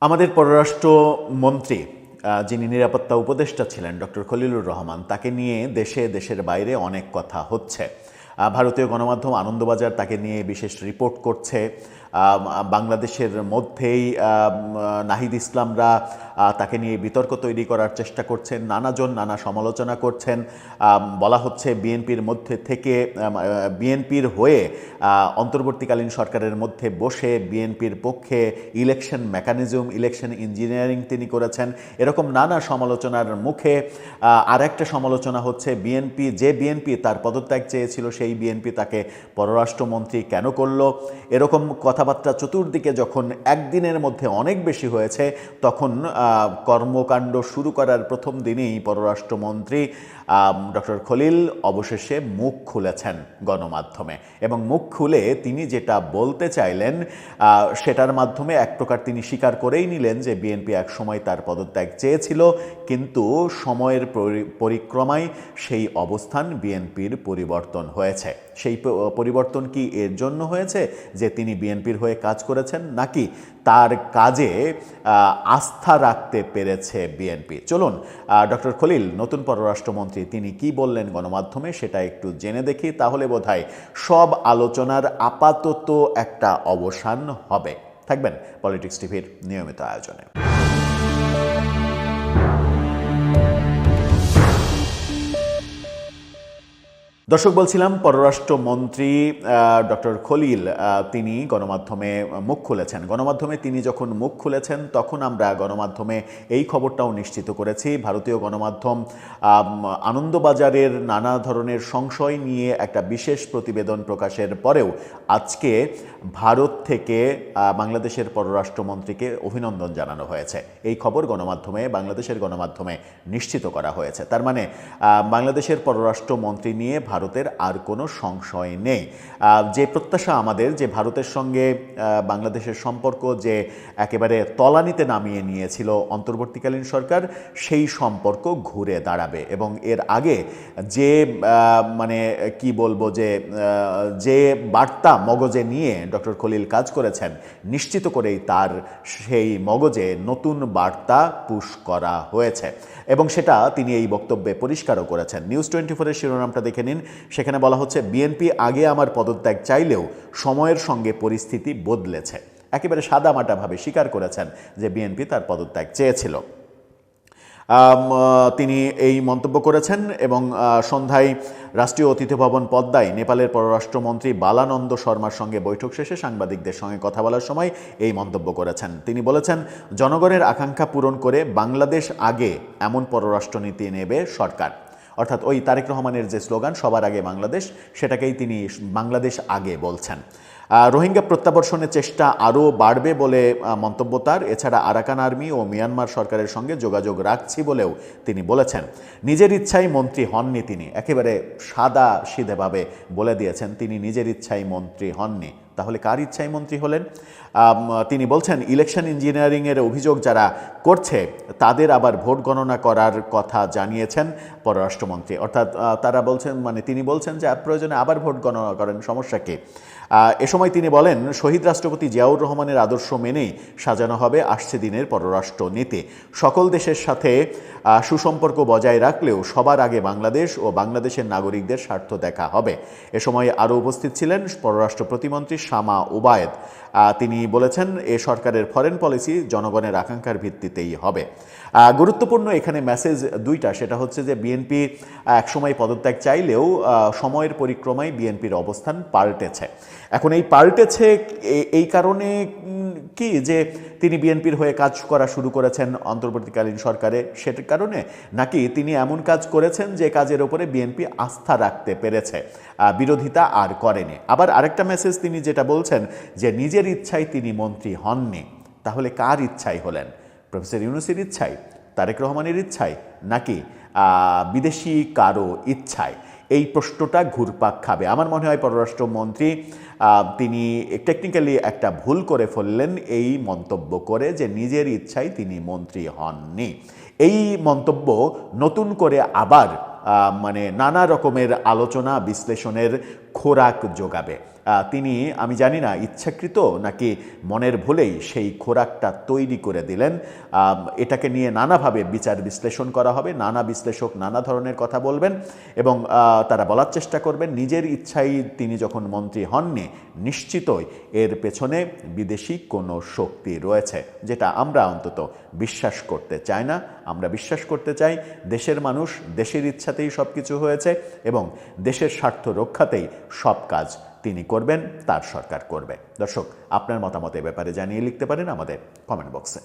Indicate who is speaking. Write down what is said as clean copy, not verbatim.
Speaker 1: আমাদের পররাষ্ট্রমন্ত্রী যিনি নিরাপত্তা উপদেষ্টা ছিলেন ডক্টর খলিলুর রহমান, তাকে নিয়ে দেশের বাইরে অনেক কথা হচ্ছে। ভারতীয় গণমাধ্যম আনন্দবাজার তাকে নিয়ে বিশেষ রিপোর্ট করছে। বাংলাদেশের মধ্যেই নাহিদ ইসলামরা তাকে নিয়ে বিতর্ক তৈরি করার চেষ্টা করছেন, নানাজন নানা সমালোচনা করছেন। বলা হচ্ছে বিএনপির মধ্যে থেকে বিএনপির হয়ে অন্তর্বর্তীকালীন সরকারের মধ্যে বসে বিএনপির পক্ষে ইলেকশন মেকানিজম, ইলেকশন ইঞ্জিনিয়ারিং তিনি করেছেন। এরকম নানা সমালোচনার মুখে আর একটা সমালোচনা হচ্ছে বিএনপি তার পদত্যাগ চেয়েছিল, সেই বিএনপি তাকে পররাষ্ট্রমন্ত্রী কেন করলো। এরকম কথাবার্তা চতুর্দিকে যখন একদিনের মধ্যে অনেক বেশি হয়েছে, তখন কর্মকাণ্ড শুরু করার প্রথম দিনেই পররাষ্ট্রমন্ত্রী ডক্টর খলিল অবশেষে মুখ খুলেছেন গণমাধ্যমে, এবং মুখ খুলে তিনি যেটা বলতে চাইলেন সেটার মাধ্যমে এক প্রকার তিনি স্বীকার করেই নিলেন যে বিএনপি এক সময় তার পদত্যাগ চেয়েছিল, কিন্তু সময়ের পরিক্রমায় সেই অবস্থান বিএনপির পরিবর্তন হয়েছে। সেই পরিবর্তন কি এর জন্য হয়েছে যে তিনি বিএনপির হয়ে কাজ করেছেন, নাকি তার কাজে আস্থা রাখতে পেরেছে বিএনপি? চলুন ডক্টর খলিল, নতুন পররাষ্ট্রমন্ত্রী, তিনি কি বললেন গণমাধ্যমে সেটা একটু জেনে দেখি, তাহলে বোধহয় সব আলোচনার আপাতত একটা অবসান হবে। থাকবেন পলিটিক্স টিভির নিয়মিত আয়োজনে। দর্শক, বলছিলাম পররাষ্ট্রমন্ত্রী ডক্টর খলিল তিনি গণমাধ্যমে মুখ খুলেছেন। গণমাধ্যমে তিনি যখন মুখ খুলেছেন তখন আমরা গণমাধ্যমে এই খবরটাও নিশ্চিত করেছি। ভারতীয় গণমাধ্যম আনন্দবাজারের নানা ধরনের সংশয় নিয়ে একটা বিশেষ প্রতিবেদন প্রকাশের পরেও আজকে ভারত থেকে বাংলাদেশের পররাষ্ট্রমন্ত্রীকে অভিনন্দন জানানো হয়েছে। এই খবর বাংলাদেশের গণমাধ্যমে নিশ্চিত করা হয়েছে। তার মানে বাংলাদেশের পররাষ্ট্রমন্ত্রী নিয়ে ভারতের আর কোনো সংশয় নেই। যে প্রত্যাশা আমাদের, যে ভারতের সঙ্গে বাংলাদেশের সম্পর্ক যে একেবারে তলানিতে নামিয়ে নিয়েছিল অন্তর্বর্তীকালীন সরকার, সেই সম্পর্ক ঘুরে দাঁড়াবে। এবং এর আগে যে কি বলবো, যে বার্তা মগজে নিয়ে ডক্টর খলিল কাজ করেছেন, নিশ্চিত করেই তার সেই মগজে নতুন বার্তা পুশ করা হয়েছে, এবং সেটা তিনি এই বক্তব্যে পরিষ্কারও করেছেন। নিউজ 24-এর শিরোনামটা দেখে নিন। সেখানে বলা হচ্ছে, বিএনপি আগে আমার পদত্যাগ চাইলেও সময়ের সঙ্গে পরিস্থিতি বদলেছে। একেবারে সাদামাটাভাবে স্বীকার করেছেন যে বিএনপি তার পদত্যাগ চেয়েছিল। তিনি এই মন্তব্য করেছেন এবং সন্ধ্যায় রাষ্ট্রীয় অতিথি ভবন পদ্মায় নেপালের পররাষ্ট্রমন্ত্রী বালানন্দ শর্মার সঙ্গে বৈঠক শেষে সাংবাদিকদের সঙ্গে কথা বলার সময় এই মন্তব্য করেছেন। তিনি বলেছেন, জনগণের আকাঙ্ক্ষা পূরণ করে বাংলাদেশ আগে এমন পররাষ্ট্রনীতি নেবে সরকার। অর্থাৎ ওই তারেক রহমানের যে স্লোগান সবার আগে বাংলাদেশ, সেটাকেই তিনি বাংলাদেশ আগে বলছেন। রোহিঙ্গা প্রত্যাবর্ষণের চেষ্টা আরও বাড়বে বলে মন্তব্য তার। এছাড়া আরাকান আর্মি ও মিয়ানমার সরকারের সঙ্গে যোগাযোগ রাখছি বলেও তিনি বলেছেন। নিজের ইচ্ছায় মন্ত্রী হননি তিনি, একেবারে সাদা সিধেভাবে বলে দিয়েছেন তিনি নিজের ইচ্ছায় মন্ত্রী হননি। তাহলে কার ইচ্ছায় মন্ত্রী হলেন? তিনি বলছেন, ইলেকশন ইঞ্জিনিয়ারিংয়ের অভিযোগ যারা করছে তাদের আবার ভোট গণনা করার কথা জানিয়েছেন পররাষ্ট্রমন্ত্রী। অর্থাৎ তারা বলছেন, তিনি বলছেন যে প্রয়োজনে আবার ভোট গণনা করেন, সমস্যা কী? এ সময় তিনি বলেন, শহীদ রাষ্ট্রপতি জিয়াউর রহমানের আদর্শ মেনেই সাজানো হবে আসছে দিনের পররাষ্ট্র নীতি। সকল দেশের সাথে সুসম্পর্ক বজায় রাখলেও সবার আগে বাংলাদেশ ও বাংলাদেশের নাগরিকদের স্বার্থ দেখা হবে। এ সময় আরও উপস্থিত ছিলেন পররাষ্ট্র প্রতিমন্ত্রী শামা ওবায়েদ। তিনি বলেছেন, এ সরকারের ফরেন পলিসি জনগণের আকাঙ্ক্ষার ভিত্তিতেই হবে। গুরুত্বপূর্ণ এখানে মেসেজ দুইটা, সেটা হচ্ছে যে বিএনপি একসময় পদত্যাগ চাইলেও সময়ের পরিক্রমায় বিএনপির অবস্থান পাল্টেছে। এখন এই পাল্টেছে এই কারণে কি যে তিনি বিএনপির হয়ে কাজ করা শুরু করেছেন অন্তর্বর্তীকালীন সরকারে, সেটার কারণে, নাকি তিনি এমন কাজ করেছেন যে কাজের ওপরে বিএনপি আস্থা রাখতে পেরেছে, বিরোধিতা আর করেনি? আবার আরেকটা মেসেজ তিনি যেটা বলছেন যে নিজের ইচ্ছায় তিনি মন্ত্রী হননি। তাহলে কার ইচ্ছায় হলেন? প্রফেসর ইউনূসের ইচ্ছায়, তারেক রহমানের ইচ্ছায়, নাকি বিদেশি কারো ইচ্ছায়? এই প্রশ্নটা ঘুরপাক খাবে। আমার মনে হয় পররাষ্ট্রমন্ত্রী তিনি টেকনিক্যালি একটা ভুল করে ফেললেন এই মন্তব্য করে যে নিজের ইচ্ছায় তিনি মন্ত্রী হননি। এই মন্তব্য নতুন করে আবার নানা রকমের আলোচনা বিশ্লেষণের খোরাক যোগাবে। তিনি আমি জানি না ইচ্ছাকৃত নাকি মনের ভুলেই সেই খোরাকটা তৈরি করে দিলেন। এটাকে নিয়ে নানাভাবে বিচার বিশ্লেষণ করা হবে, নানা বিশ্লেষক নানা ধরনের কথা বলবেন এবং তারা বলার চেষ্টা করবেন নিজের ইচ্ছাই তিনি যখন মন্ত্রী হননি, নিশ্চিতই এর পেছনে বিদেশি কোনো শক্তি রয়েছে, যেটা আমরা অন্তত বিশ্বাস করতে চাই না। আমরা বিশ্বাস করতে চাই দেশের মানুষ দেশের ইচ্ছাতেই সব কিছু হয়েছে এবং দেশের স্বার্থ রক্ষাতেই সব কাজ তিনি করবেন, তার সরকার করবে। দর্শক, আপনার মতামত এ ব্যাপারে জানিয়ে লিখতে পারেন আমাদের কমেন্ট বক্সে।